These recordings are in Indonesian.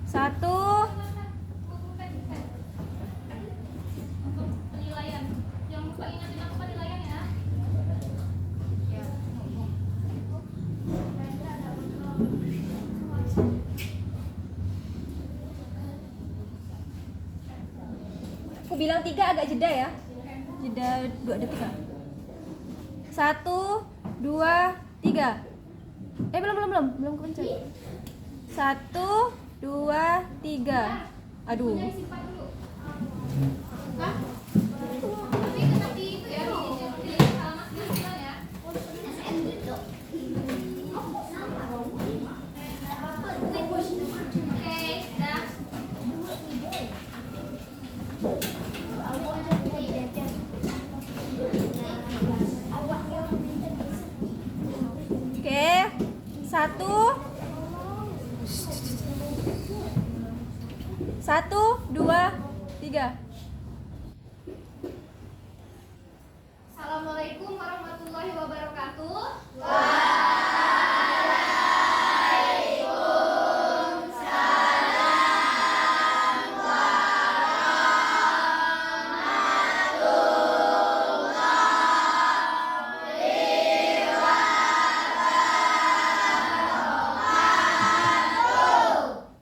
Satu. Penilaian. Jangan lupa ingatin aku penilaian ya. Aku bilang 3 agak jeda ya. Jeda 2 detik lah. 1, 2, 3. Belum kepencet. 1, 2, 3. Aduh. Simpan dulu. Hah? Tapi tetap di itu ya, di alamat penghasilan ya. Oke, dah. Oke. 1, 2, 3. Assalamualaikum warahmatullahi wabarakatuh.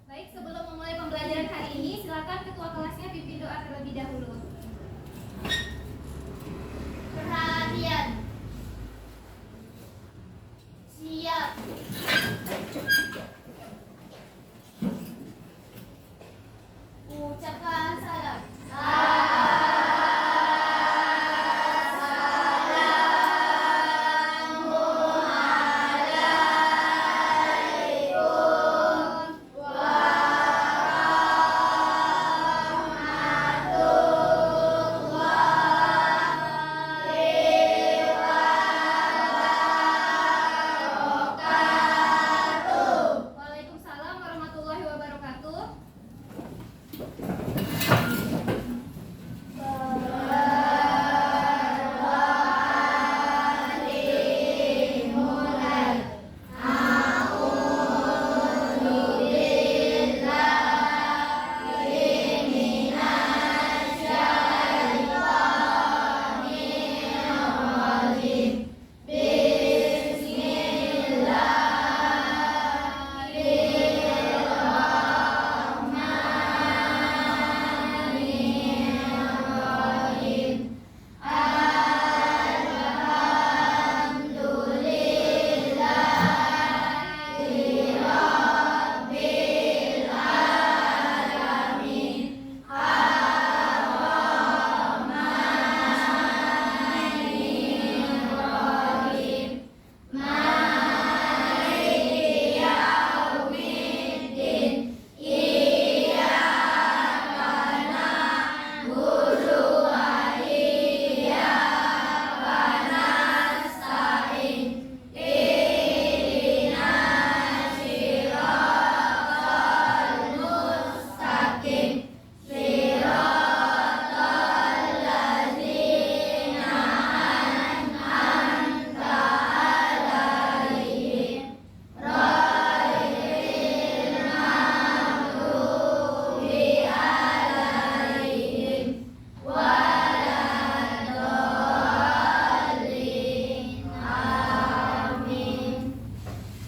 Baik, sebelum memulai pembelajaran hari ini, silakan ketua kelasnya pimpin doa terlebih dahulu. Perhatian. Siap. Ucapkan salam. Waalaikumsalam warahmatullahi wabarakatuh.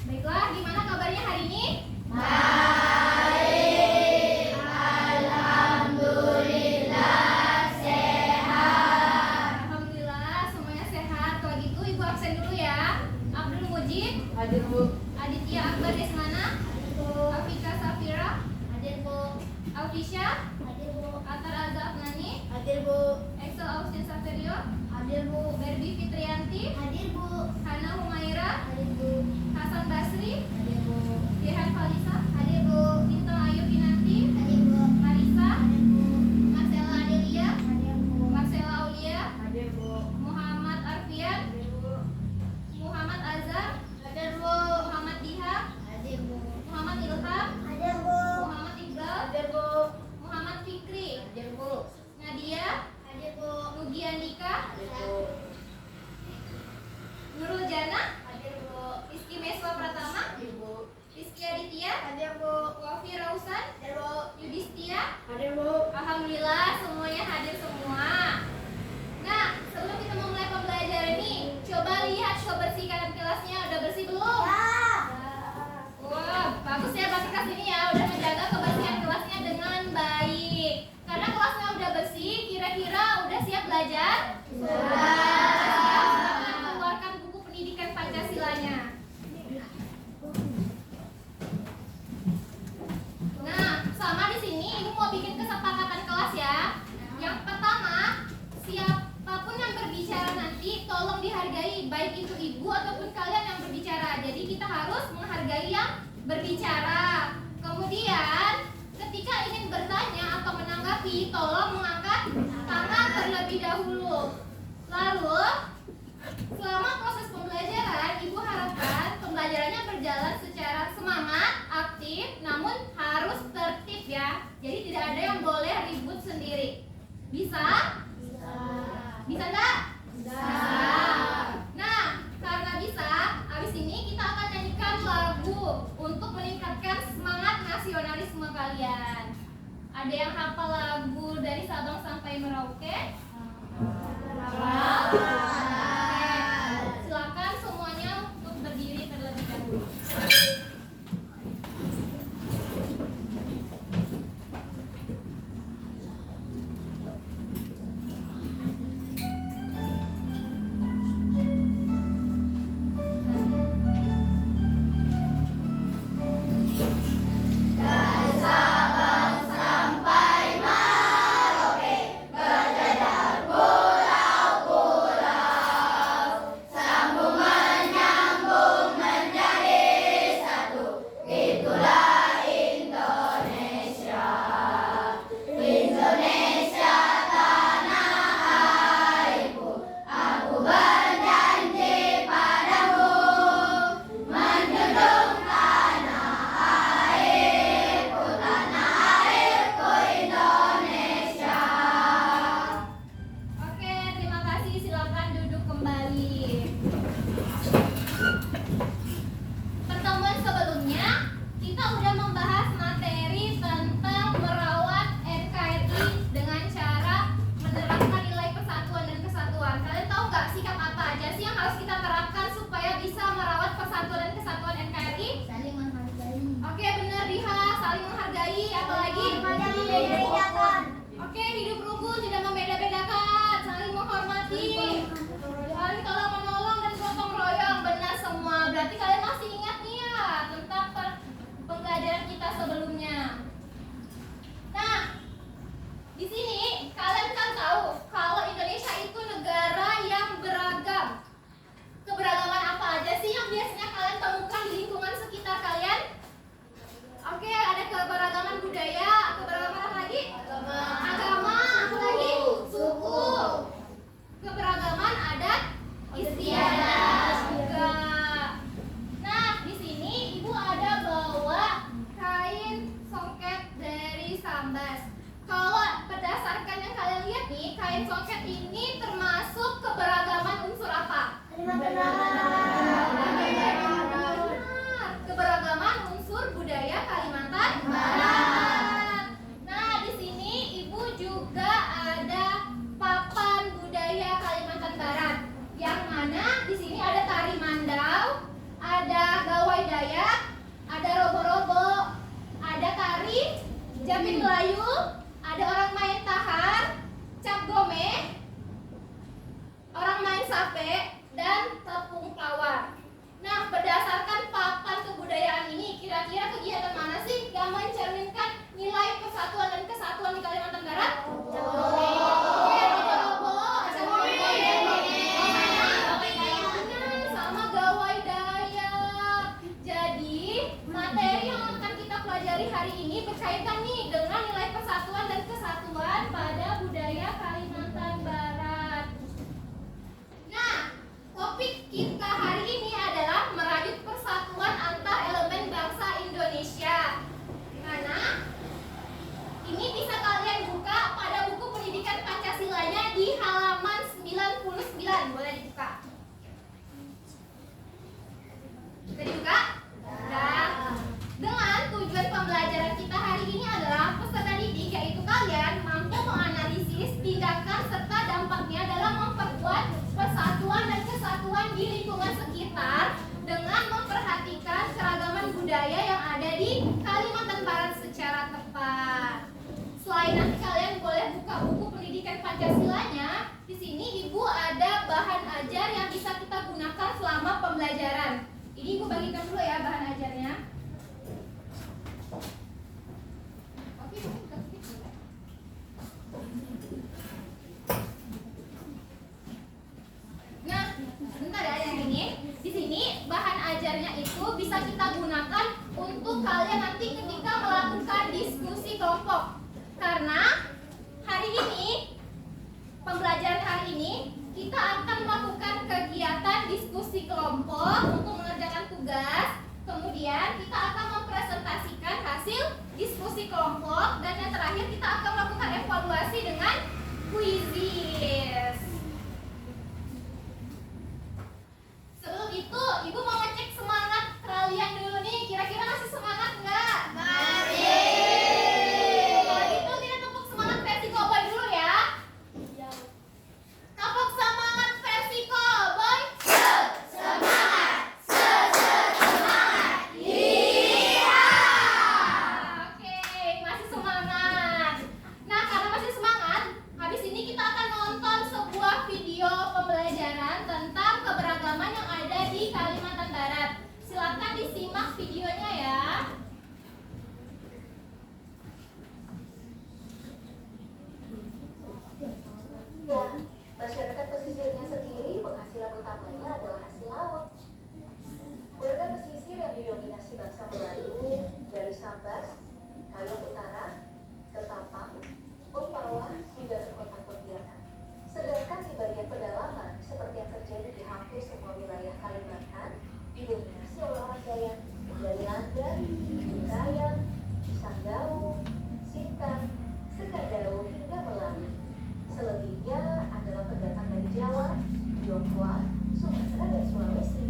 Baiklah, gimana kabarnya hari ini? Alhamdulillah, semuanya sehat. Kalau gitu, Ibu absen dulu ya. Abdul Mujib, Hadir, Bu. Aditya Akbar Desmana, Afika Safira, Hadir, Bu. Alfisya, Hadir, Bu. Atar Aza Afnani, Hadir, Bu. Excel Austin Saverio, Hadir, Bu. Berbi Fitrianti, Hadir, Bu. Hana Humaira, Hadir, Bu. Hasan Basri, Hadir, Bu. Dirhan Falisa, Hadir, Bu. Bintang Ayu Kinanti, Hadir, Bu. Marisa, Hadir, Bu. Marcella Adelia, Hadir, Bu. Marcella Aulia, Hadir, Bu. Muhammad Arfian, Hadir, Bu. Muhammad Azhar, Hadir, Bu. Muhammad Diha, Hadir, Bu. Muhammad Ilham, Hadir, Bu. Muhammad Iqbal, Hadir, Bu. Muhammad Fikri, Hadir, Bu. Nadia, Hadir, Bu. Nugi Andika, Hadir, Bu. Nurul Jana, Hadir, Bu. Rizky Meswa Pratama, Hadir, Bu. Alhamdulillah semuanya hadir semua. Nah, sebelum kita memulai pembelajaran nih, coba lihat kebersihan kelasnya. Udah bersih belum? Wah, bagus ya Pak Kelas ini ya, udah menjaga kebersihan kelasnya dengan baik. Karena kelasnya udah bersih, kira-kira udah siap belajar? Sudah. Silakan keluarkan buku pendidikan Pancasilanya. Nah, sama di sini Ibu mau bikin kesepakatan kelas ya. Yang pertama, siapapun yang berbicara nanti tolong dihargai, baik itu Ibu ataupun kalian yang berbicara. Jadi kita harus menghargai yang berbicara. Kemudian, ketika ingin bertanya atau menanggapi, tolong mengangkat tangan terlebih dahulu. Lalu, selama proses pembelajaran, Ibu harapkan pembelajarannya berjalan secara semangat, aktif, namun harus tertib ya. Jadi tidak ada yang boleh ribut sendiri. Bisa? Bisa enggak? Bisa. Nah, karena bisa, habis ini kita akan nyanyikan lagu untuk meningkatkan semangat nasionalisme kalian. Ada yang hafal lagu dari Sabang sampai Merauke? Hafal? Oke. Silakan semuanya untuk berdiri terlebih dahulu. Oke, terima kasih. Silakan duduk kembali. Pertemuan sebelumnya kita udah membahas materi tentang merawat NKRI dengan cara menerapkan nilai persatuan dan kesatuan. Kalian tahu nggak sikap apa aja sih yang harus kita terapkan supaya bisa merawat persatuan dan kesatuan NKRI? Saling menghargai. Oke, benar Diha, saling menghargai. Apalagi? Oke, hidup rukun, tidak membeda-bedakan, saling menghormati, saling tolong menolong dan gotong royong. Benar semua. Berarti kalian masih ingat nih ya tentang pembelajaran kita sebelumnya. Nah, di sini kalian kan tahu kalau Indonesia itu negara yang beragam. Keberagaman apa aja sih yang biasanya kalian temukan di lingkungan sekitar kalian? Oke, ada keberagaman budaya, keberagaman apa lagi? Agama, apa lagi? Suku. Keberagaman adat istiadat juga. Nah, di sini Ibu ada bawa kain songket dari Sambas. Kalau berdasarkan yang kalian lihat nih, kain songket ini termasuk keberagaman unsur apa? Benar, keberagaman unsur budaya Kalimantan Barat. Nah, di sini Ibu juga ada papan budaya Kalimantan Barat. Yang mana di sini ada tari mandau, ada gawai Dayak, ada robo-robo, ada tari Japit Melayu, ada orang main tahar, cap gome, orang main sape, dan tepung tawar. Nah, berdasarkan papan kebudayaan ini, kira-kira kegiatan mana sih yang mencerminkan nilai persatuan dan kesatuan di Kalimantan Barat? Oke, robo-robo, sama gawai Dayak. Jadi, materi yang akan kita pelajari hari ini berkaitan nih dengan nilai persatuan dan kesatuan pada budaya Kalimantan Barat. Nah, topik kita hari ini adalah merajut persatuan antar elemen bangsa Indonesia. Dimana ini bisa kalian buka pada buku pendidikan Pancasilanya di halaman 99. Boleh dibuka. Bisa dibuka? Nah, dengan tujuan pembelajaran kita hari ini adalah peserta didik, yaitu kalian mampu persatuan di lingkungan sekitar dengan memperhatikan keragaman budaya yang ada di Kalimantan Barat secara tepat. Selain nanti kalian boleh buka buku pendidikan Pancasilanya, di sini Ibu ada bahan ajar yang bisa kita gunakan selama pembelajaran. Ini Ibu bagikan dulu ya bahan ajarnya. Oke, buka sedikit. Nah, sebentar ya yang ini. Di sini bahan ajarnya itu bisa kita gunakan untuk kalian nanti ketika melakukan diskusi kelompok. Karena hari ini, pembelajaran hari ini, kita akan melakukan kegiatan diskusi kelompok untuk mengerjakan tugas. Kemudian kita akan mempresentasikan hasil diskusi kelompok. Dan yang terakhir kita akan melakukan evaluasi dengan kuisis. Sebelum itu, Ibu mau ngecek semangat kalian dulu nih. Kira-kira masih semangat nggak? Masih. Kalau gitu kita tepuk semangat versi cowboy dulu ya. Tepuk semangat versi cowboy. Semangat. Semangat. Iya. Oke, masih semangat. Nah, karena masih semangat, habis ini kita akan nonton sebuah video pembelajaran tentang keberagaman yang ada di Kalimantan Barat. Silakan disimak videonya ya. Dan masyarakat pesisirnya sendiri penghasilan utamanya adalah hasil laut. Warga pesisir yang didominasi bangsa Melayu dari Sambas, Kalimantan Utara, Ketapang, Umpawah hingga ke kota Pontianak. Sedangkan di bagian pedalaman, seperti yang terjadi di hampir semua wilayah Kalimantan, didominasi oleh orang Dayak dari Landa, Bintayang, Sanggau, Sintang, Sekadau hingga Melayu. Selebihnya adalah pendatang dari Jawa, Tionghoa, Sumatera, dan Sulawesi.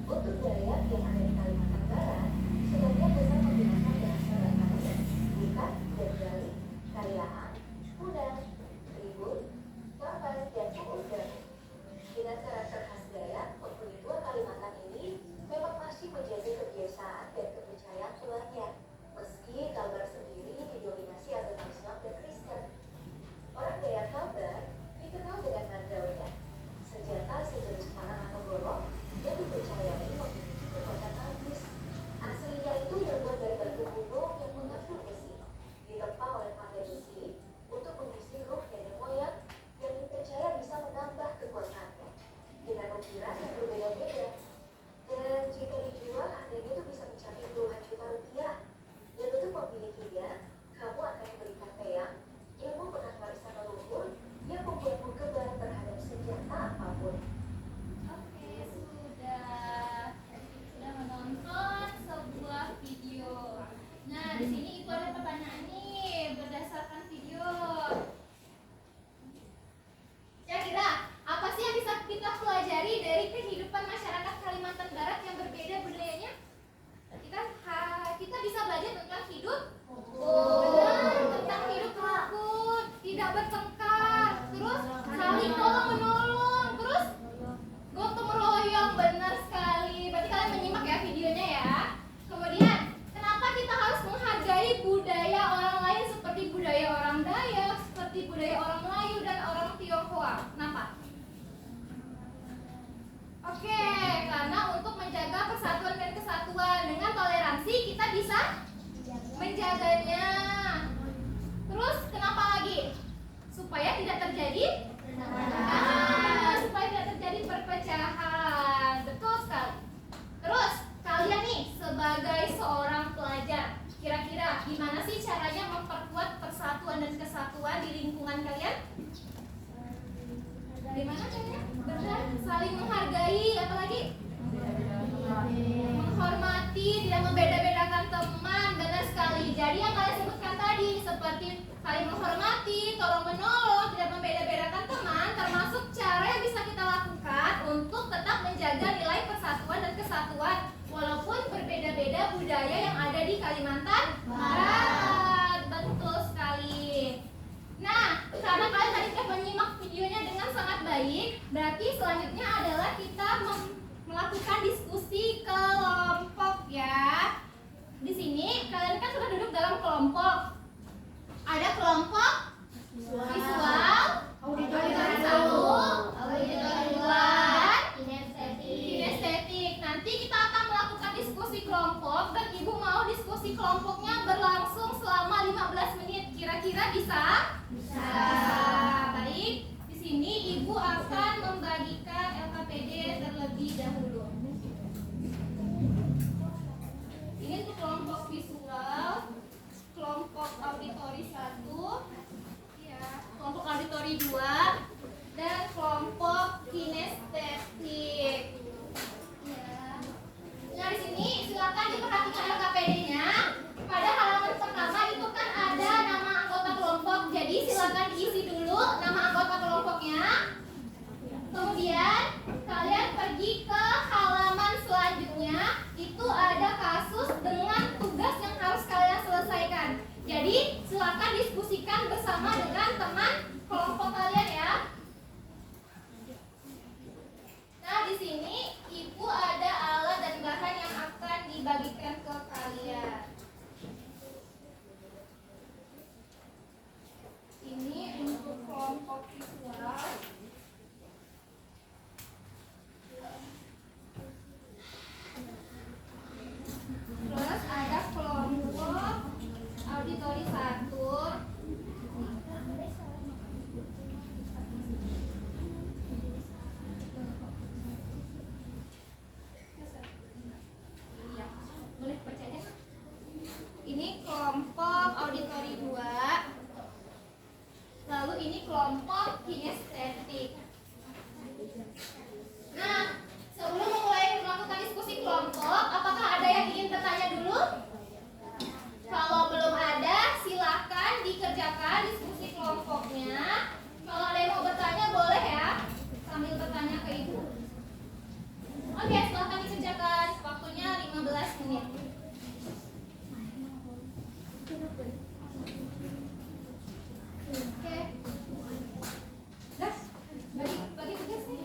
Untuk Dayak yang ada di Kalimantan Barat, sebagian besar menggunakan bahasa Batawi, Bukat, dan Bali, Kariaan, Kudang, Tribun, Kapan, dan Uudang. Dengan karakter khas Dayak, penghuni tua Kalimantan ini memang masih menjaga kebiasaan dan kepercayaan tuanya, meski Kalbar sendiri didominasi agama Islam dan Kristen. Orang Dayak Kalbar dikenal dengan mandaunya, senjata sejenis panah atau golok yang dipercayai memiliki kekuatan magis. Aslinya itu terbuat dari batu gunung yang mengandung besi, ditempa oleh pandai besi untuk mengisi ruh nenek moyang yang dipercaya bisa menambah kekuatannya dengan ukiran yang berbeda-beda. Dan jika dijual, harganya itu bisa mencapai puluhan juta rupiah. Dan untuk memilikinya, kamu akan diberikan peyang, ilmu penang warisan leluhur yang membuatmu kebal terhadap senjata apapun. Oke, sudah menonton sebuah video. Nah, di sini Ibu ada pertanyaan nih berdasarkan video. Kira-kira apa sih yang bisa kita pelajari dari kehidupan masyarakat Kalimantan Barat yang berbeda budayanya? Kita bisa belajar tentang hidup tentang hidup rukun, tidak bertengkar, terus saling tolong menolong, terus gotong royong. Benar sekali. Berarti kalian menyimak ya videonya ya. Kemudian, kenapa kita harus menghargai budaya orang lain seperti budaya orang Dayak, seperti budaya orang Melayu dan orang Tionghoa? Kenapa? Oke, karena untuk menjaga persatuan dan kesatuan. Dengan toleransi kita bisa menjaganya. Terus kenapa lagi? Supaya tidak terjadi supaya tidak terjadi perpecahan. Betul sekali. Terus kalian nih sebagai seorang pelajar, kira-kira gimana sih caranya memperkuat persatuan dan kesatuan di lingkungan kalian? Gimana caranya? Benar, saling menghargai, apalagi menghormati, tidak membeda-bedakan teman. Benar sekali. Jadi yang kalian sebutkan tadi seperti saling menghormati, tolong menolong, tidak membeda-bedakan teman, termasuk cara yang bisa kita lakukan untuk tetap menjaga nilai persatuan dan kesatuan walaupun berbeda-beda budaya yang ada di Kalimantan Barat. Betul sekali. Nah, karena kalian tadi sudah menyimak videonya dengan sangat baik, berarti selanjutnya adalah kita kelompok. Ada kelompok visual, auditori 1, auditori 2, kinestetik. Nanti kita akan melakukan diskusi kelompok dan Ibu mau diskusi kelompoknya berlangsung selama 15 menit. Kira-kira bisa? Bisa. Baik. Di sini Ibu akan membagikan LKPD terlebih dahulu. Ini untuk kelompok visual, kelompok auditori 1, ya, kelompok auditori 2, dan kelompok kinestetik. Ya. Nah, di sini silakan diperhatikan LKPD-nya. Pada halaman pertama itu kan ada nama anggota kelompok. Jadi silakan diisi dulu nama anggota kelompoknya. Kemudian kalian pergi ke halaman selanjutnya. Itu ada kasus dengan tugas yang harus kalian selesaikan. Jadi silakan diskusikan bersama dengan teman kelompok kalian ya. Nah, di sini Ibu ada alat dan bahan yang akan dibagikan ke kalian. Ini untuk kelompok visual. Terus ada kelompok auditori 1. Iya, boleh percaya. Ini kelompok auditori 2. Lalu ini kelompok kinestetik. Nah, sebelum mulai melakukan diskusi kelompok, apakah ada yang ingin bertanya dulu? Kalau belum ada, silakan dikerjakan diskusi kelompoknya. Kalau ada yang mau bertanya, boleh ya, sambil bertanya ke Ibu. Oke, silakan dikerjakan. Waktunya 15 menit. Oke. Dah, bagi tugas nih.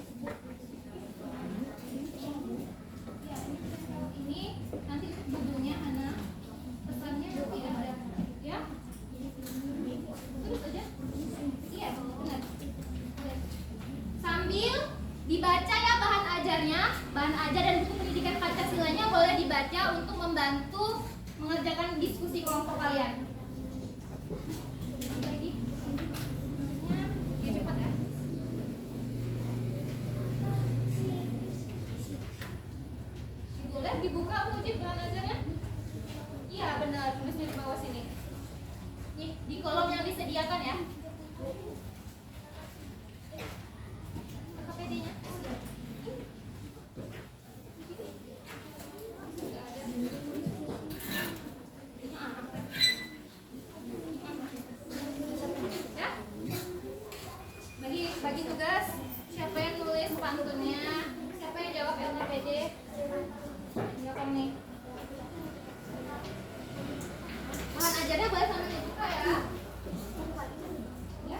Ya, ini nanti judulnya Hana. Pesannya nanti ada, ya. Terus aja. Iya, benar. Sambil dibaca ya bahan ajarnya, bahan ajar dan buku pendidikan Pancasilanya boleh dibaca untuk membantu mengerjakan diskusi kelompok kalian. Lagi. Ya, cepat ya. Boleh dibuka Bu Uji bahan ajarnya? Iya benar, tulisnya di bawah sini. Nih, di kolom yang disediakan ya. LKPD-nya. Ya. Bagi tugas, siapa yang nulis pantunnya, siapa yang jawab LKPD? Siapa nih? Bahan ajarnya boleh sambil dibuka ya. Ya.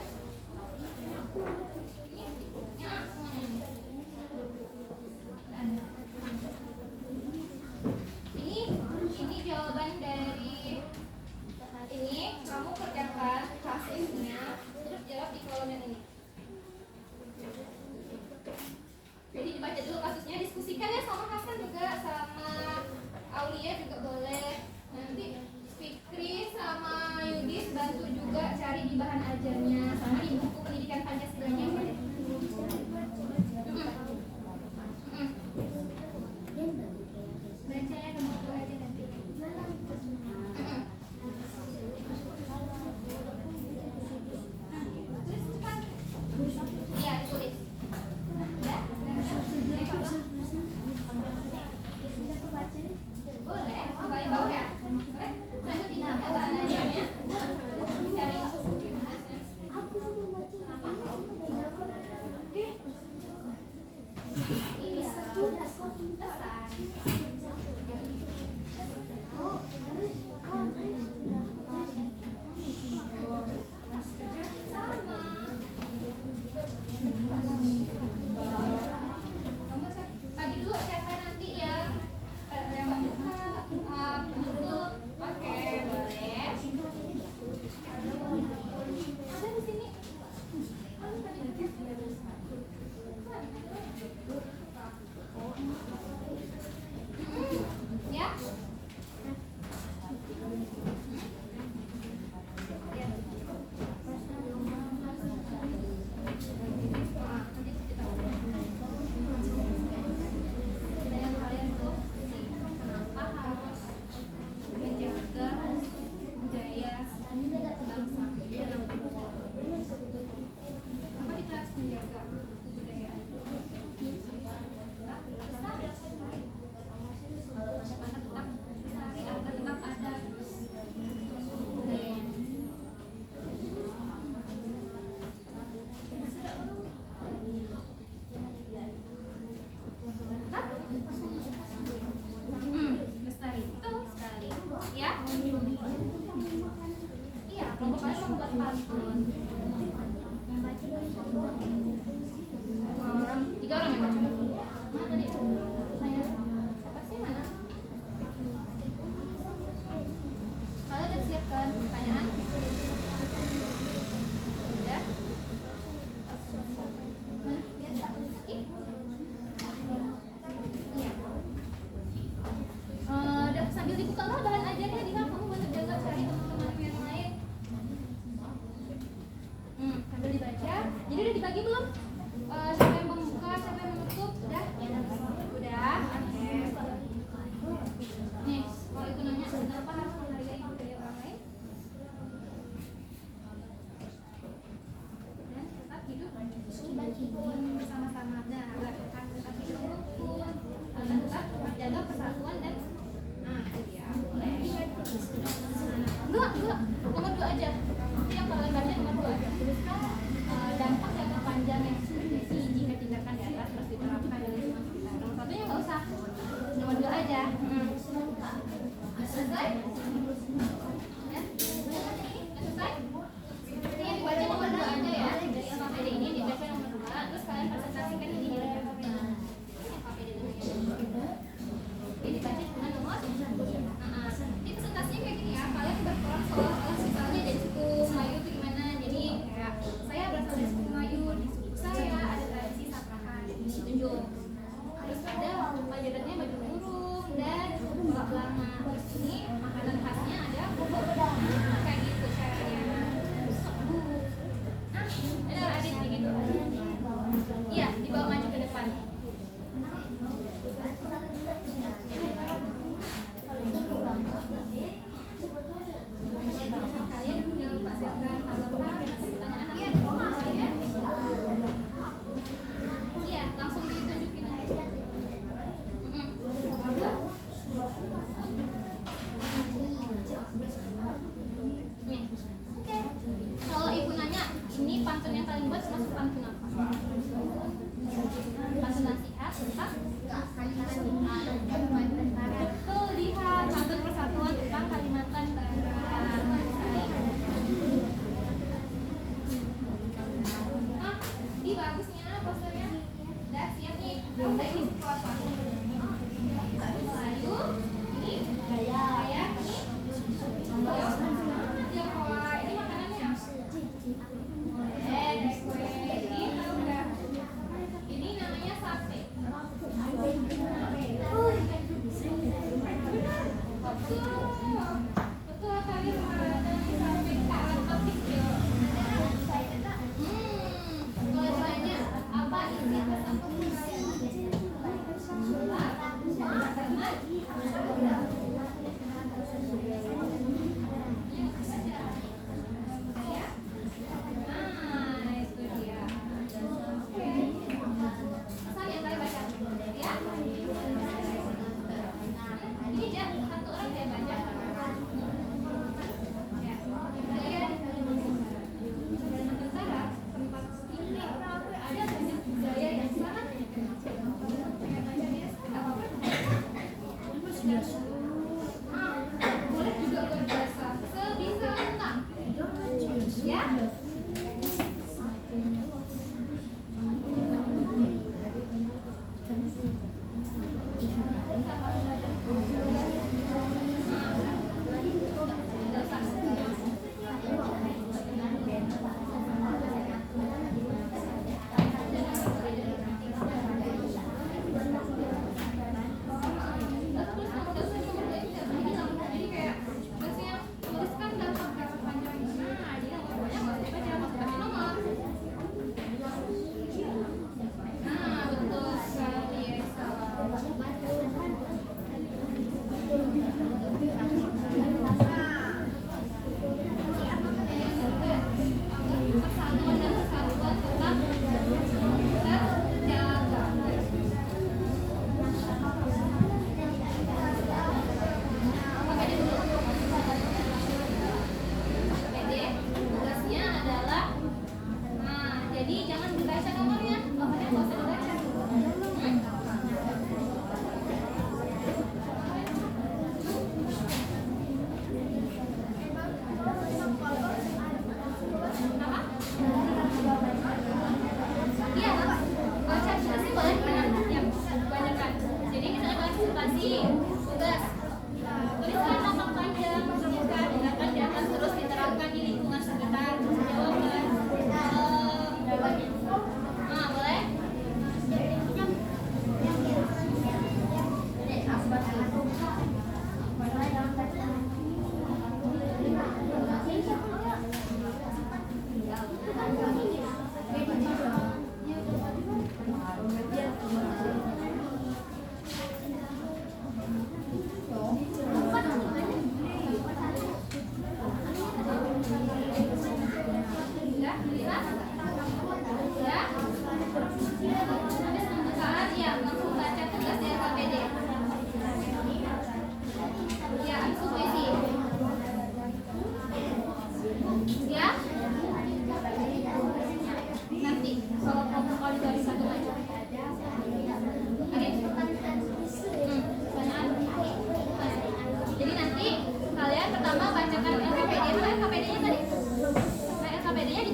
kelompok kalian mau buat pantun. Tiga orang yang baca. Mana tadi? Saya. Siapa sih mana? Kalian udah siapkan pertanyaan? Udah? Iya. Udah sambil dibuka lah bahan ajarnya di kamu bantu jaga cari teman-teman yang lain. Sambil dibaca. Jadi udah dibagi belum? Siapa yang membuka, siapa yang menutup? Udah? Udah? Oke. Nih, kalau itu nanya kenapa harus menghargai budaya orang lain? Dan tetap hidup bersama-sama. Nah, tetap hidup rukun, tetap menjaga persatuan dan itu dia. Boleh. Enggak. Nomor 2 aja. Nanti yang kalian baca nomor 2 aja. Dampak jangka panjang yang terjadi jika tindakan di atas terus diterapkan di lingkungan sekitar. Nomor 1-nya nggak usah. Nomor 2 aja. Selesai? Ya? Selesai? Ini yang dibaca nomor 2 aja ya. Dari LKPD ini dibaca nomor 2. Terus kalian presentasikan ini di LKPD. Ini dibaca cuma nomor. Ini presentasinya kayak gini ya. Kalian berperan soal misalnya dari suku Melayu itu gimana. Jadi kayak saya berasal dari suku Melayu. Di suku saya ada tradisi sakrahan. Ditunjuk. Terus ada pelajarannya baju burung dan sholat lama. Terus ini makanan khasnya ada bubur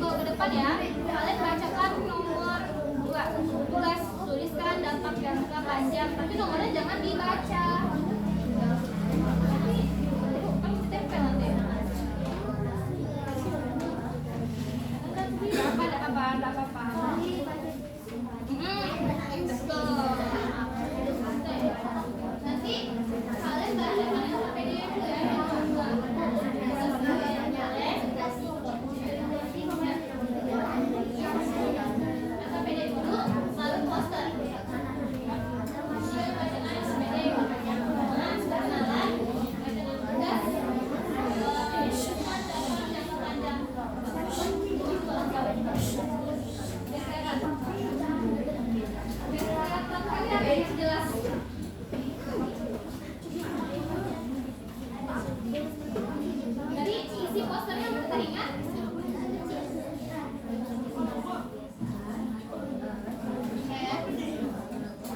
bawa ke depan ya. Kalian bacakan nomor 2. Tuliskan dampak jangka panjang. Tapi nomornya jangan dibaca. Kamu tempel nanti. Ada apa? Betul. Nanti kalian bacakan LKPD dulu ya. LKPD dulu, lalu poster. Jadi isi posternya udah teringat?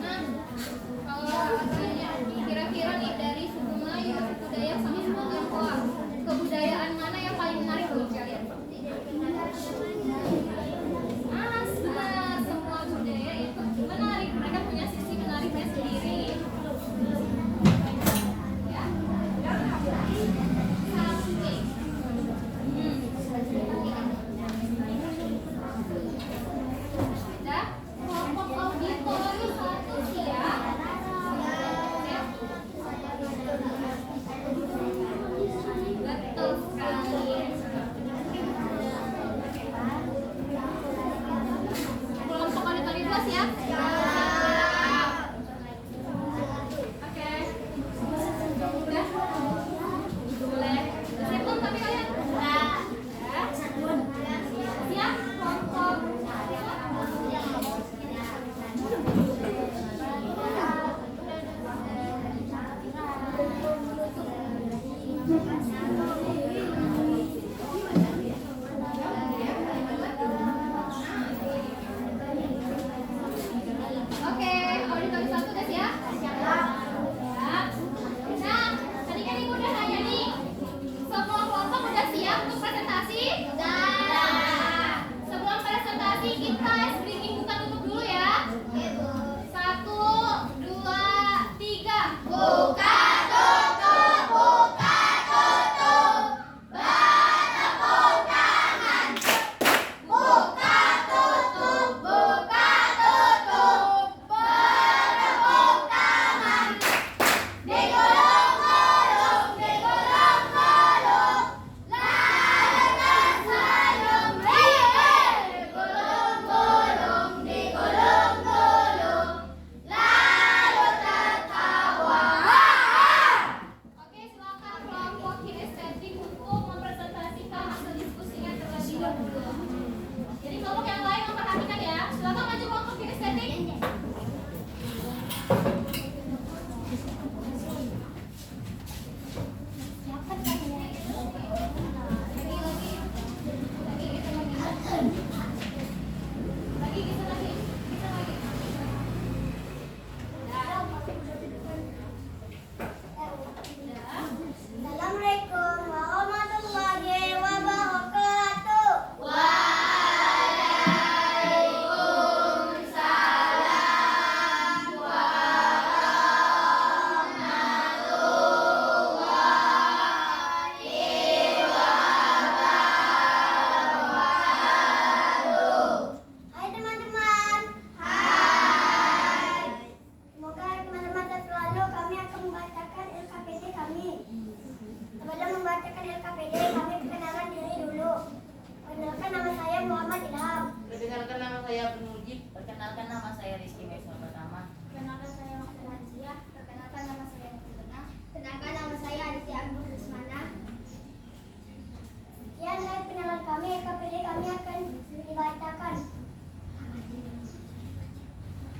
Nah, kalau kira-kira nih dari suku Melayu, suku Dayak sama suku Tionghoa, kebudayaan mana yang paling menarik buat kalian? Benar, semua budaya itu menarik. Mereka punya sisi menariknya sendiri. Ya. Sudah, kelompok auditori 1 siap. Betul sekali. Kelompok auditori 2 siap? Oke. Udah? Boleh. Siap belum tapi kalian? Siap? Kelompok. Oke, auditori 1 udah siap? Siap. Nah, tadi kan ibu udah nanya nih, semua kelompok udah siap untuk presentasi? Udah. Sebelum presentasi kita screening buka tutup dulu ya. 1, 2, 3. Buka tutup, buka tutup. Bertepuk tangan. Buka tutup, buka tutup. Bertepuk tangan. Digulung-gulung, digulung-gulung. Lalukan senyum riang. Digulung-gulung, digulung-gulung. Lalu tertawa. Oke, silakan kelompok kinestetik untuk mempresentasikan hasil diskusinya terlebih dahulu. Jadi kelompok yang lain memperhatikan ya. Silakan maju kelompok kinestetik. Assalamualaikum warahmatullahi wabarakatuh. Hai teman-teman. Hai. Semoga teman-teman sehat selalu. Kami akan membacakan LKPD kami. Sebelum membacakan LKPD, kami perkenalkan diri dulu. Perkenalkan nama saya Muhammad Ilham. Perkenalkan nama saya Penujib. Perkenalkan nama saya Rizky Mesma pertama. Perkenalkan saya Maksud Hansiah. Perkenalkan nama saya Muhammad. Perkenalkan nama saya Aditya Agus Rusmana. Sekian dari pengenalan kami. LKPD kami akan dibacakan.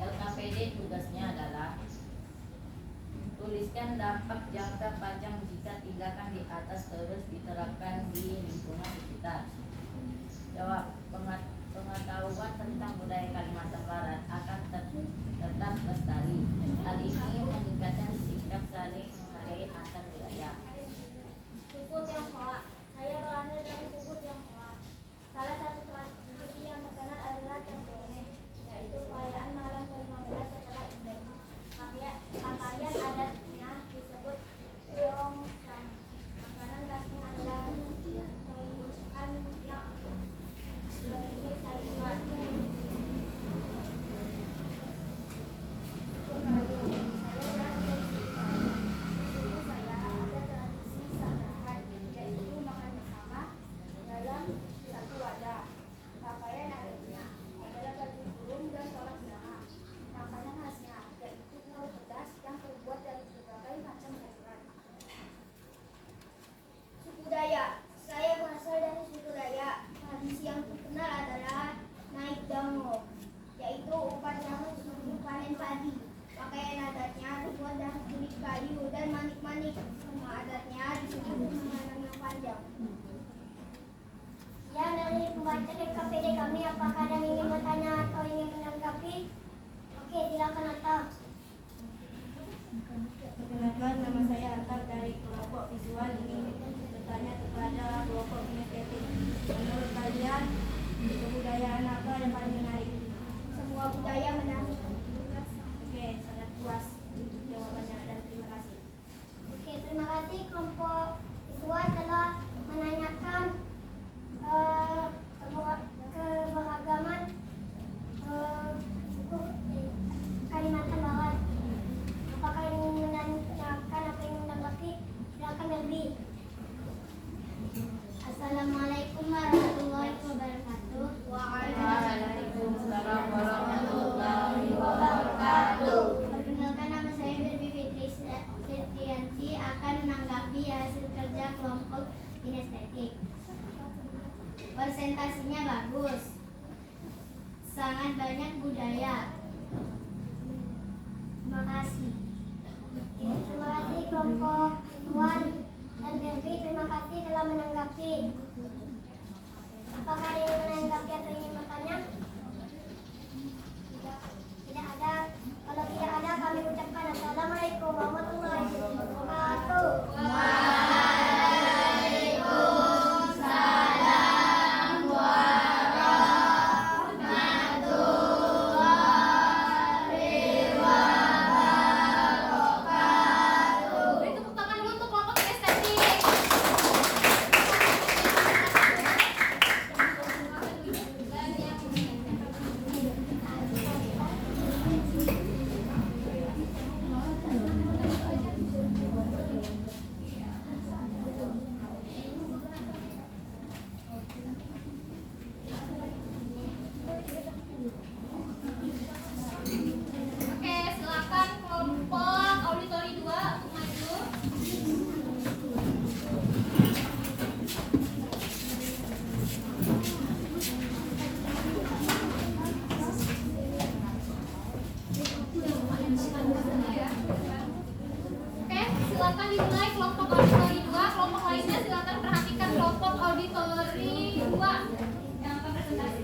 LKPD tugasnya adalah tuliskan dampak jangka panjang jika tindakan di atas terus diterapkan di lingkungan sekitar. Jawab. Pengetahuan tentang budaya Kalimantan Barat akan tetap lestari. Hal ini meningkatkan sikap saling menghargai antar wilayah. Suku Tionghoa. Saya berasal dari suku Tionghoa. Salah satu kelas Presentasinya bagus. Sangat banyak budaya. Terima kasih. Terima kasih kelompok Tuan dan Devi. Terima kasih telah menanggapi. Apakah ada yang menanggapi atau ingin bertanya? Tidak ada. Kalau tidak ada, kami ucapkan Assalamualaikum warahmatullahi wabarakatuh. Beri tepuk tangan dulu untuk kelompok estetik. Oke, silakan kelompok auditori 2 untuk maju. Oke, silakan dimulai kelompok auditori 2. Kelompok lainnya silakan perhatikan kelompok auditori 2 yang akan presentasi.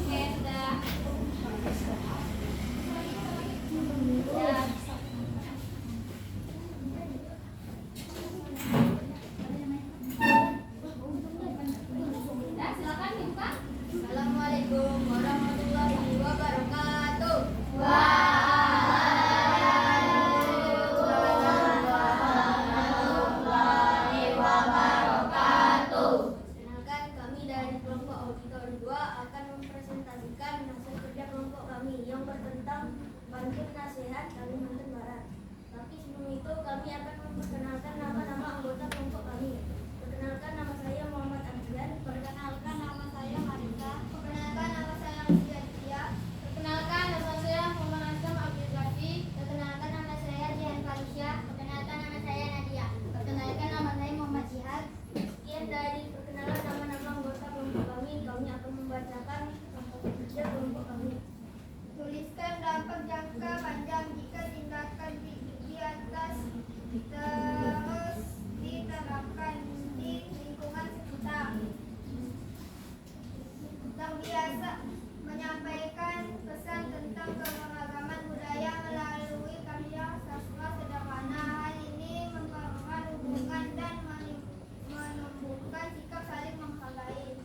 Oke, sudah. Ya. Ya, silakan dibuka. Assalamualaikum warahmatullahi wabarakatuh. Perkenalkan, kami dari kelompok auditor 2 akan mempresentasikan hasil kerja kelompok kami yang bertentang banjir nasihat Kalimantan Barat. Tapi sebelum itu kami akan memperkenalkan nama-nama anggota kelompok kami. Perkenalkan, nama saya Muhammad Adrian. Perkenalkan, nama saya Marika. Perkenalkan, nama saya Tia. Perkenalkan, nama saya Muhammad Azam Abdul Ghaffi. Perkenalkan, nama saya Jihan Falisya. Perkenalkan, nama saya Nadia. Perkenalkan, nama saya Muhammad Jihad. Sekian dari perkenalan nama-nama anggota kelompok kami akan membacakan kelompok kerja kelompok kami. Tuliskan dampak jangka panjang jika tindakan di atas terus diterapkan di lingkungan sekitar. Terbiasa menyampaikan pesan tentang keberagaman budaya melalui karya sastra sederhana. Hal ini mempererat hubungan dan menumbuhkan sikap saling menghargai.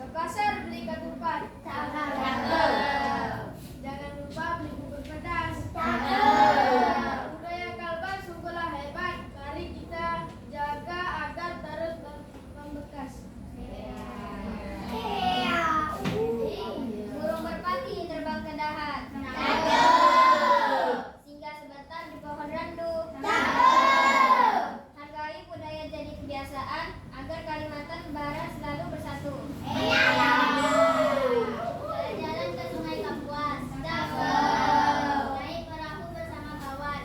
Ke pasar beli ketupat. Jangan lupa beli bubur pedas. Budaya Kalbar sungguhlah hebat. Mari kita jaga agar terus membekas. Burung merpati terbang ke dahan. Singgah sebentar di pohon randu. Hargai budaya jadi kebiasaan agar Kalimantan Barat selalu bersatu. Jalan-jalan ke Sungai Kapuas. Naik perahu bersama kawan.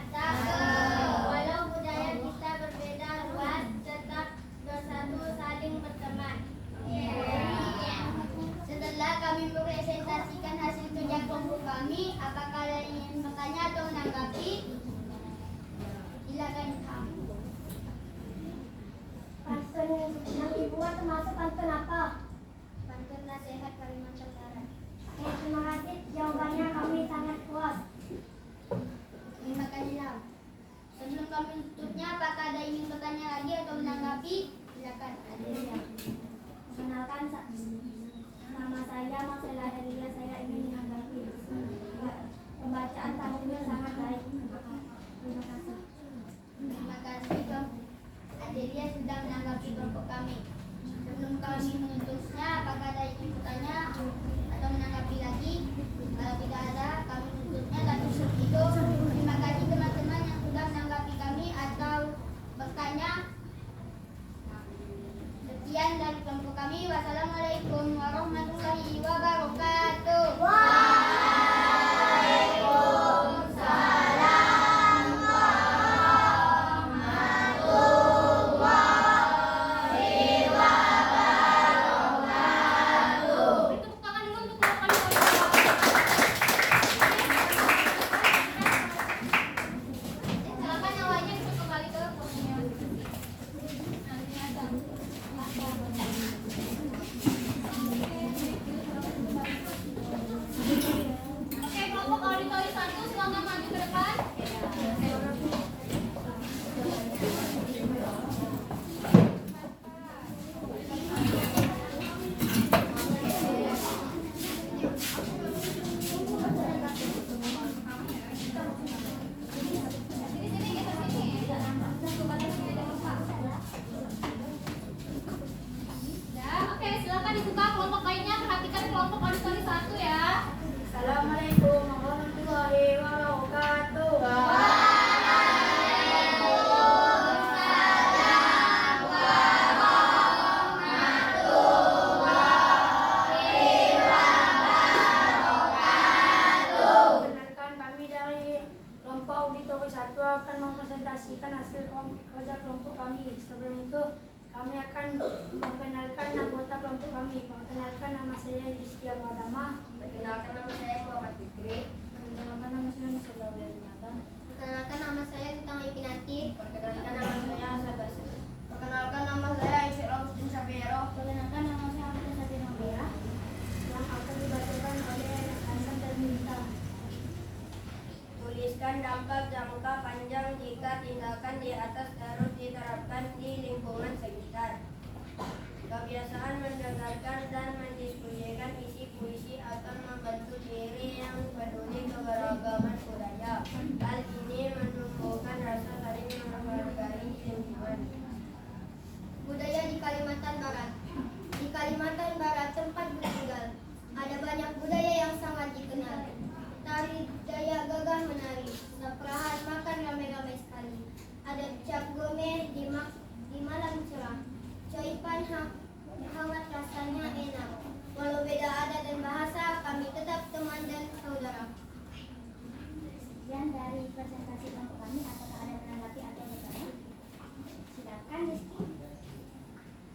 Walau budaya kita berbeda luas, tetap bersatu saling berteman. Setelah kami mempresentasikan hasil kerja kelompok kami, apakah ada yang ingin bertanya atau menanggapi? Silakan kamu. Pantun yang dibuat termasuk pantun apa? Pantun nasihat Kalimantan Barat. Oke, terima kasih. Jawabannya kami sangat puas. Terima kasih. Sebelum kami tutupnya, apakah ada yang ingin bertanya lagi atau menanggapi? Silakan. Ada. Kenalkan, nama saya Marcella Elia. Saya ingin menanggapi. Pembacaan tahunnya sangat baik. Terima kasih. Terima kasih, Tom. Adelia sudah menanggapi kelompok kami. Sebelum kami menutupnya, apakah ada yang ingin bertanya atau menanggapi lagi? Kalau tidak ada, kami tutupnya. Tapi sebelum itu, terima kasih teman-teman yang sudah menanggapi kami atau bertanya. Sekian dari kelompok kami. Wassalamualaikum warahmatullahi wabarakatuh. Waalaikumsalam. satu akan mempresentasikan hasil kerja kelompok kami. Sebelum itu, kami akan memperkenalkan anggota kelompok kami. Perkenalkan, nama saya Yustia Pradama. Perkenalkan, nama saya Muhammad Fikri. Perkenalkan, nama saya Nusula Wulandinata. Perkenalkan, nama saya Tentang Ipinanti. Perkenalkan, nama saya Asad Basir. Perkenalkan, nama saya Aisyah Agustin Sabero. Perkenalkan, nama saya Abdul Sadir Nabila. Yang akan dibacakan oleh Hasan dan Minta. Tuliskan dampak jangka panjang jika tindakan di atas terus diterapkan di lingkungan sekitar. Kebiasaan mendengarkan dan mendiskusikan isi puisi akan membentuk diri yang peduli keberagaman budaya. Hal ini menumbuhkan rasa saling menghargai lingkungan. Budaya di Kalimantan Barat. Di Kalimantan Barat, tempat bertinggal, ada banyak budaya yang sangat dikenal. Tari daya gagah menari, seperahan makan ramai-ramai sekali. Ada cap gome di malam cerah, coipan hangat rasanya enak. Walau beda adat dan bahasa, kami tetap teman dan saudara. Sekian dari presentasi kelompok kami. Apakah ada menanggapi atau bertanya? Silakan, Rizky.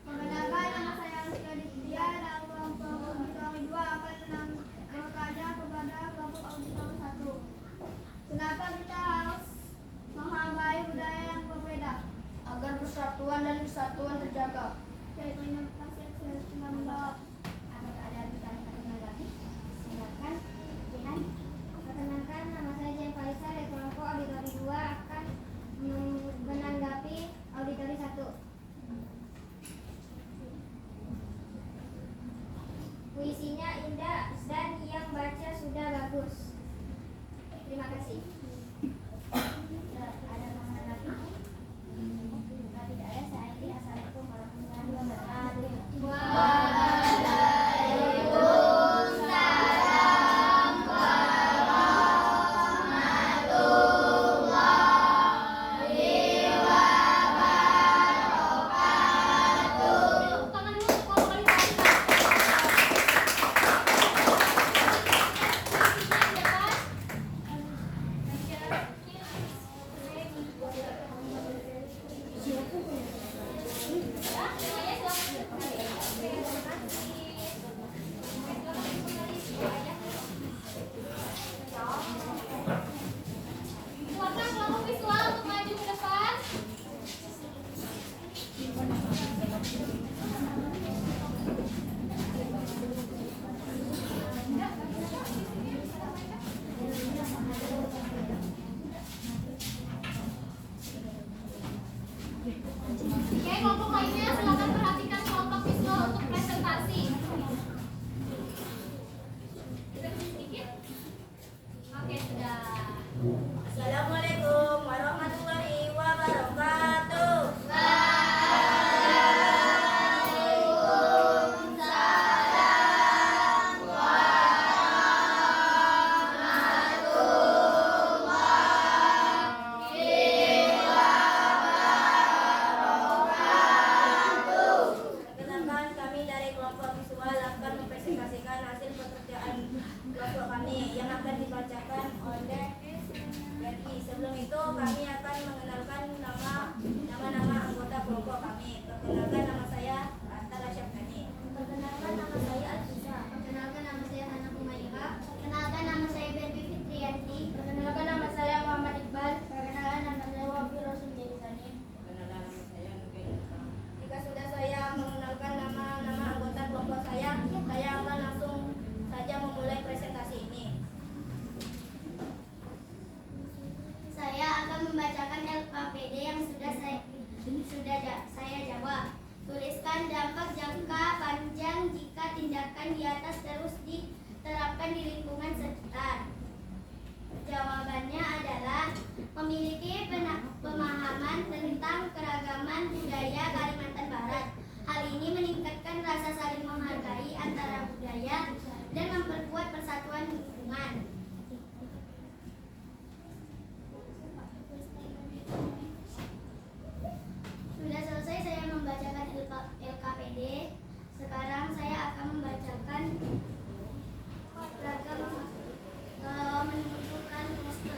Perkenalkan, nama saya Rizky Ditya dan kelompok auditori 2 akan bertanya kepada kelompok auditori 1. Kenapa kita harus menghargai budaya yang berbeda? Agar persatuan dan kesatuan terjaga. Terima kasih, saya cuma menjawab. Apakah ada bertanya atau menanggapi? Silakan, Jihan. Perkenalkan, nama saya Jen Faisal dari kelompok auditori 2 akan menanggapi auditori 1. Puisinya indah dan yang baca sudah bagus. Terima kasih. Ada yang menanggapi? Jika tidak ada, saya akhiri. Assalamualaikum warahmatullahi wabarakatuh. Silakan kelompok visual untuk maju ke depan. Oke, kelompok lainnya silakan perhatikan kelompok visual untuk presentasi. Sedikit. Oke, sudah. Assalamualaikum warahmatullahi wabarakatuh. Perkenalkan, kami dari kelompok visual akan mempresentasikan hasil pekerjaan kelompok kami yang akan dibacakan oleh Jadi sebelum itu kami akan mengenalkan nama anggota kelompok kami. Perkenalkan, nama saya Antara Syafani. Perkenalkan, nama saya Alfiza. Perkenalkan, nama saya Hana Kumaira. Perkenalkan, nama saya Berbi Fitriyanti. Perkenalkan, nama saya Muhammad Iqbal. Perkenalkan, nama saya Wafi Rasul Jelisani. Perkenalkan, nama saya Nubin. Jika sudah saya mengenalkan nama anggota kelompok saya akan langsung saja memulai presentasi ini. Saya akan membacakan LKPD yang sudah saya jawab. Tuliskan dampak jangka panjang jika tindakan di atas terus diterapkan di lingkungan sekitar. Jawabannya adalah memiliki pemahaman tentang keragaman budaya Kalimantan Barat. Hal ini meningkatkan rasa saling menghargai antara budaya dan memperkuat persatuan lingkungan. Sudah selesai saya membacakan LKPD. Sekarang saya akan membacakan ragam menentukan poster.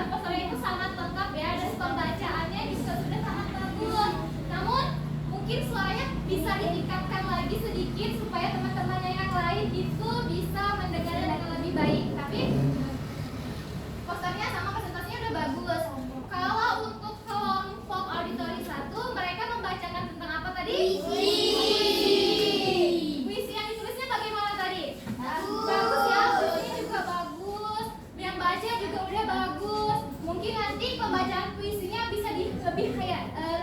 posternya itu sangat lengkap ya, dan pembacaannya juga sudah sangat bagus. Namun mungkin suaranya bisa ditingkatkan lagi sedikit supaya teman-temannya yang lain itu bisa mendengarnya dengan lebih baik. Tapi posternya sama presentasinya udah bagus. Kalau untuk kelompok auditori 1, mereka membacakan tentang apa tadi? Puisi yang ditulisnya bagaimana tadi? Bagus ya, puisinya juga bagus. Yang baca juga udah bagus. Mungkin nanti pembacaan puisinya bisa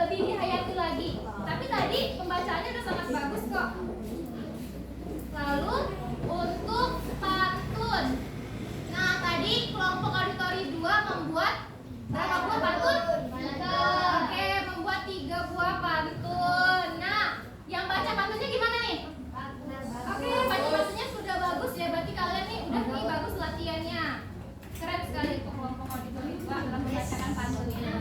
lebih dihayati lagi. Tapi tadi pembacaannya udah sangat bagus kok. Lalu untuk pantun. Nah, tadi kelompok auditori 2 membuat berapa buah pantun? Oke, membuat 3 buah pantun. Nah, yang baca pantunnya gimana nih? Oke, pantunnya sudah bagus ya. Berarti kalian nih udah nih bagus latihannya. Keren sekali kelompok auditori 2 dalam membacakan pantunnya.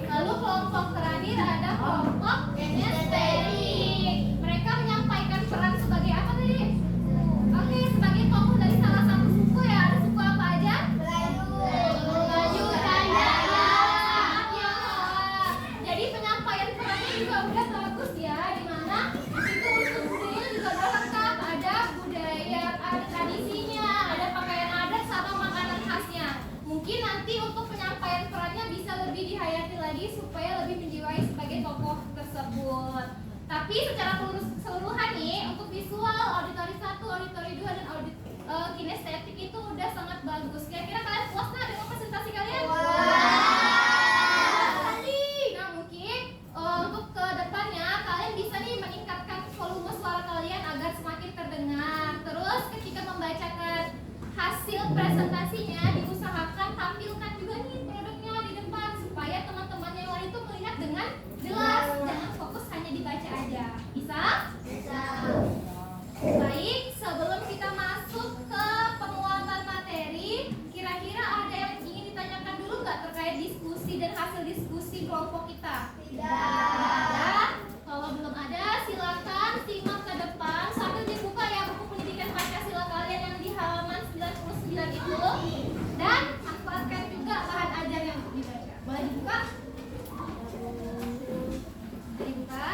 Lalu kelompok terakhir ada kelompok kinestetik. Mereka menyampaikan peran sebagai apa tadi? Oke, sebagai tokoh dari salah satu suku ya. Ada suku apa aja? Melayu dan Dayak. Ya. Jadi penyampaian perannya juga udah bagus ya. Dimana itu unsur budayanya juga udah lengkap. Ada budaya, ada tradisinya, ada pakaian adat sama makanan khasnya. Mungkin nanti untuk penyampaian perannya bisa lebih dihayati lagi supaya lebih menjiwai sebagai tokoh tersebut. Tapi secara keseluruhan nih untuk visual auditori 1, auditori 2 dan kinestetik itu udah sangat bagus. Kira-kira kalian puas nggak dengan presentasi kalian? Nah mungkin untuk ke depannya kalian bisa nih meningkatkan volume suara kalian agar semakin terdengar. Terus ketika membacakan hasil presentasinya diusahakan tampilkan juga nih produknya di depan supaya teman-teman yang lain itu melihat dengan jelas, jangan fokus hanya dibaca aja. Bisa? Baik, sebelum kita masuk ke penguatan materi, kira-kira ada yang ingin ditanyakan dulu nggak terkait diskusi dan hasil diskusi kelompok kita? Tidak. Kalau belum ada, silakan simak ke depan sambil dibuka ya buku pendidikan Pancasila kalian yang di halaman 99 itu, dan manfaatkan juga bahan ajar yang dibaca. Boleh dibuka? Dibuka.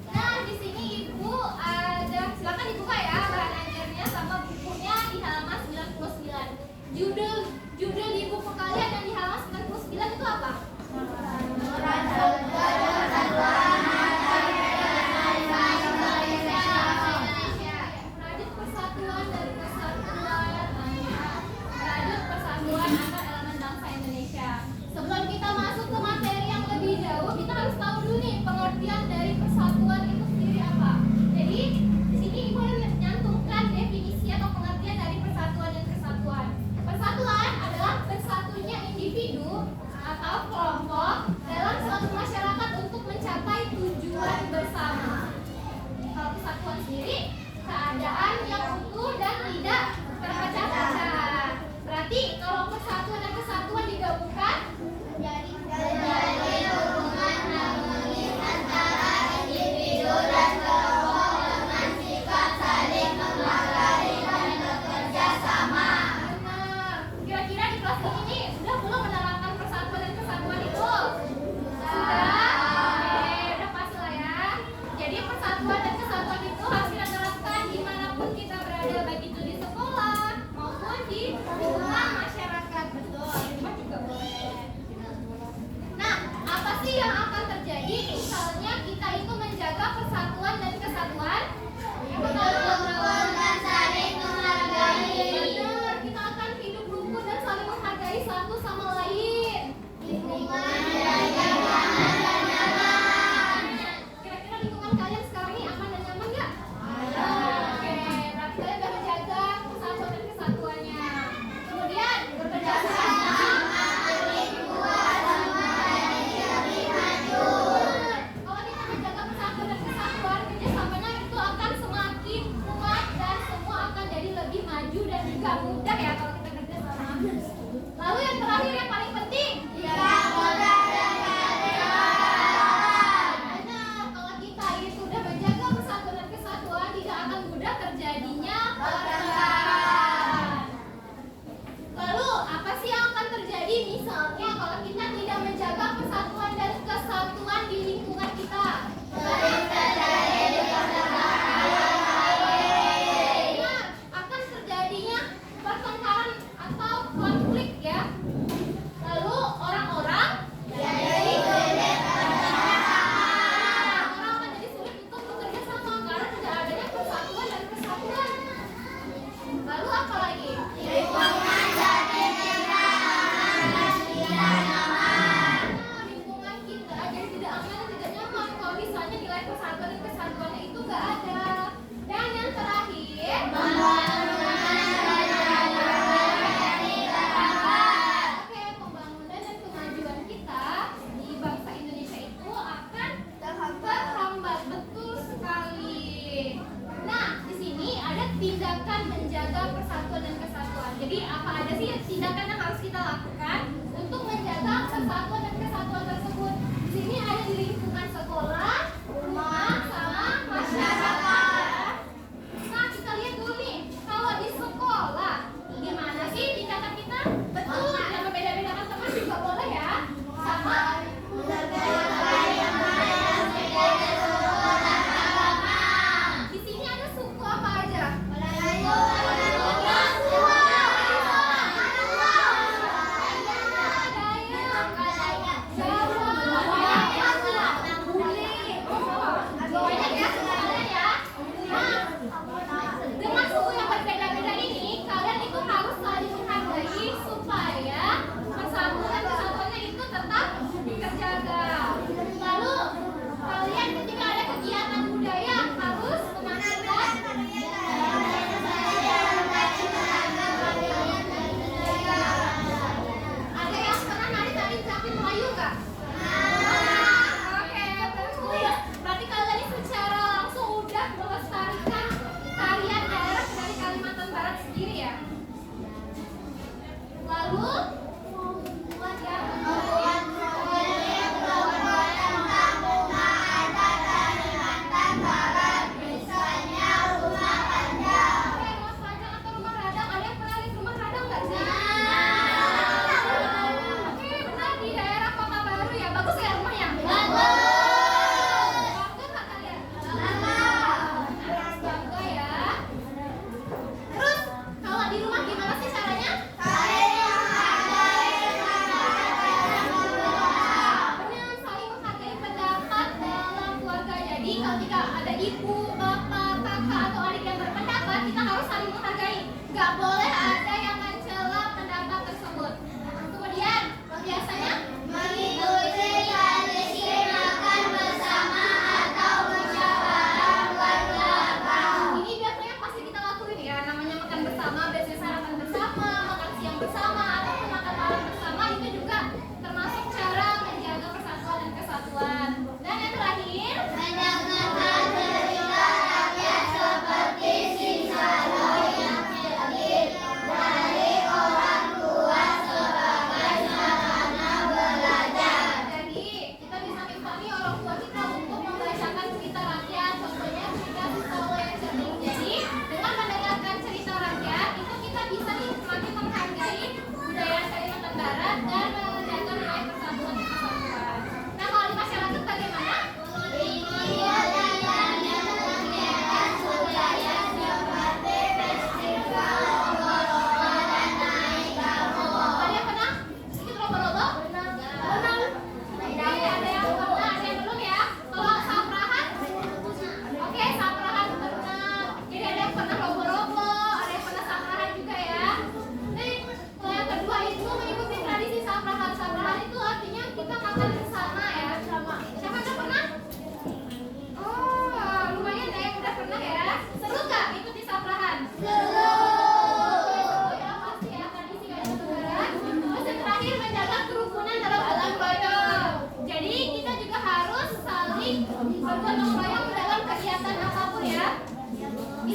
Nah, di sini Ibu ada, silakan dibuka ya bahan ajarnya sama bukunya di halaman 99. Judul di buku kalian yang di halaman 99 itu apa?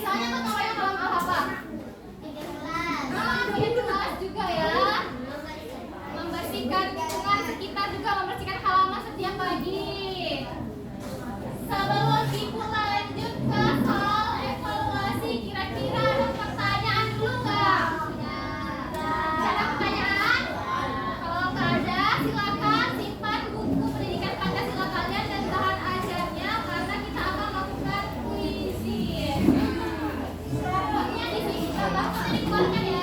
Misalnya gotong royong dalam hal apa? 13 juga ya. Membersihkan lingkungan sekitar juga, membersihkan halaman setiap pagi. Sebelum ibu lanjut ke soal evaluasi, kira-kira ada pertanyaan dulu nggak? Ada pertanyaan? Kalau nggak ada, silakan simpan buku pendidikan Pancasila kalian dan bahan ajarnya karena kita akan melakukan kuisin. Pokoknya di sini bakal dikeluarkan ya.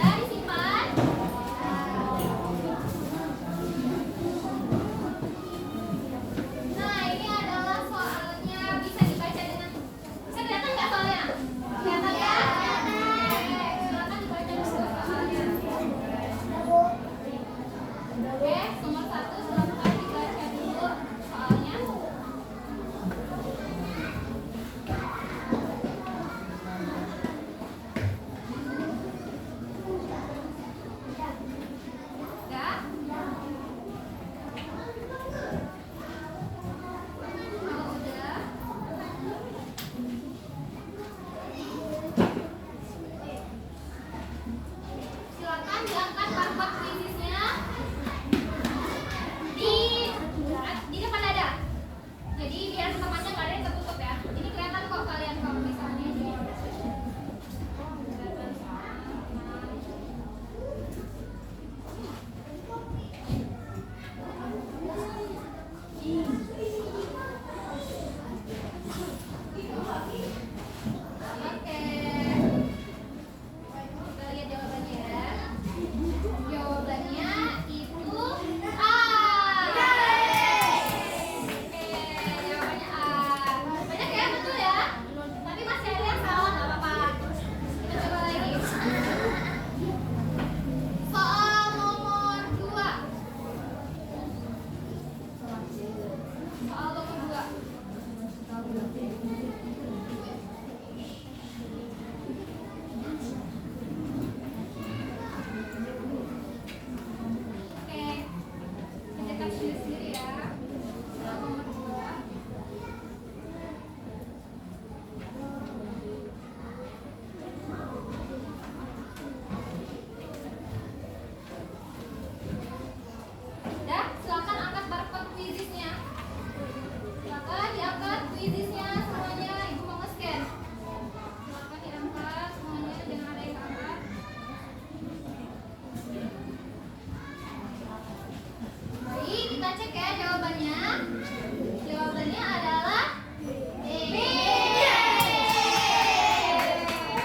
Dari simpan. Nah, ini adalah soalnya, bisa dibaca dengan, bisa kelihatan nggak soalnya? Kelihatan ya? Silakan dibaca dulu soalnya. Oke, nomor 1 silakan dibaca dulu soalnya. Udah? Kalau udah, silakan diangkat barcode krisisnya di depan dada. Jadi biar tempatnya nggak ada yang tertutup ya. Ini kelihatan kok kalian kalau misalnya di Oke. Kita lihat jawabannya ya. Jawabannya itu A. Oke, jawabannya A. Banyak ya, betul ya? Tapi masih ada yang salah, nggak apa-apa. Kita coba lagi. Soal nomor 2. Soal nomor 2. Oke, kita sendiri ya. Soal nomor 2. Udah, silakan angkat barcode quizisnya. Silakan diangkat quizisnya semuanya. Ibu mau nge-scan. Silakan diangkat semuanya, jangan ada yang angkat. Baik, kita cek ya jawabannya. Jawabannya adalah B.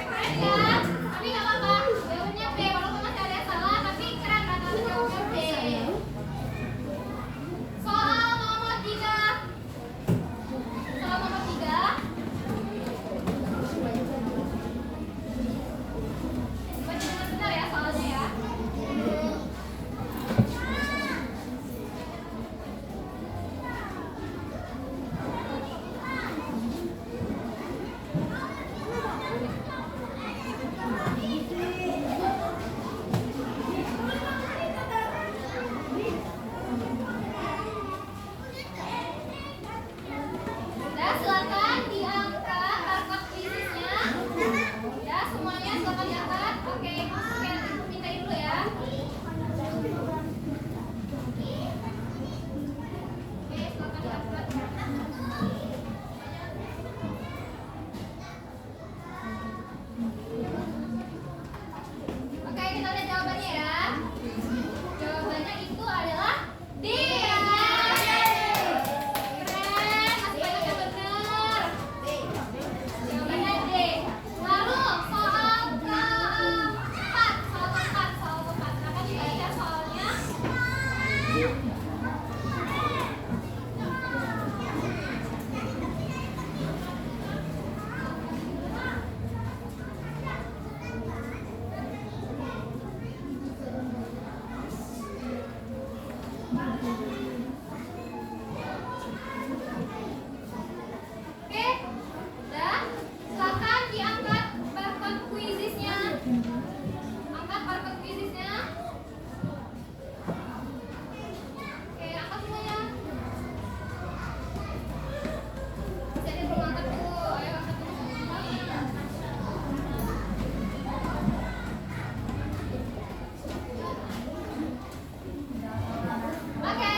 Keren kan? Tapi nggak apa-apa. Jawabannya B. Walaupun masih ada yang salah, tapi keren rata-rata jawabnya B. Soal nomor 3. Soal nomor 3. Baca dengan benar ya soalnya ya. Udah, silakan diangkat barcode krisisnya. Ya, semuanya silakan diangkat. Oke, pindahin dulu ya. Oke, silakan diangkat. Oke, kita lihat jawabannya ya. Jawabannya itu adalah D ya. Keren, masih banyak yang benar. Jawabannya D. Lalu soal keempat, soal keempat. Akan dibaca soalnya. Oke, udah. Silakan diangkat barcode kuisisnya. Angkat barcode kuisisnya. Oke, angkat semuanya. Bisa dia belum angkat dulu. Ayo angkat dulu. Oke,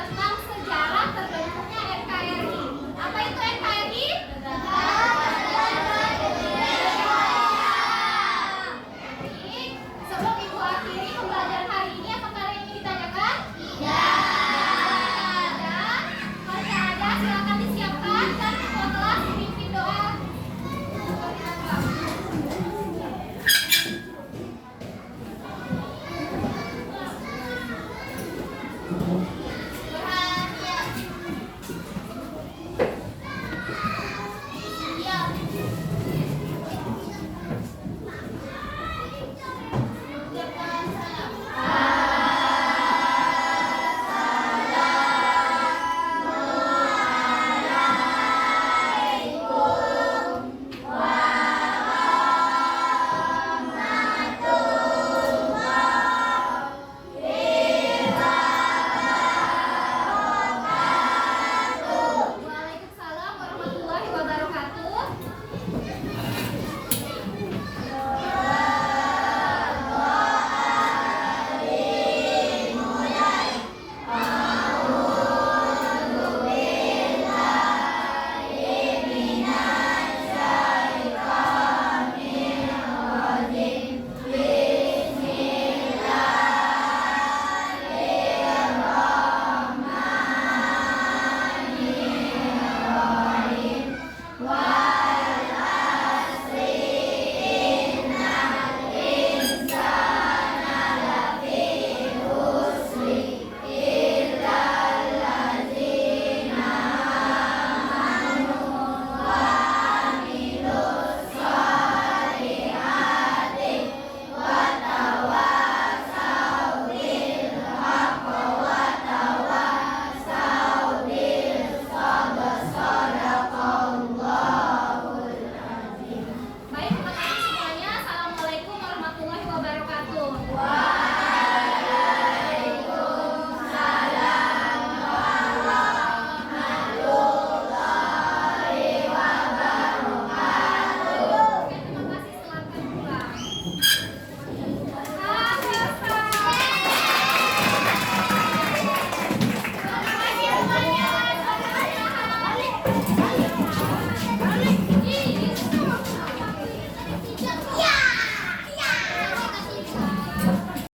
tentang sejarah terbentuknya NKRI. Apa itu NKRI? Baik, sebelum Ibu akhiri pembelajaran hari ini, apakah ada yang ingin ditanyakan? Dan kalau ada, silakan disiapkan dan ketua kelas dipimpin doa. Thank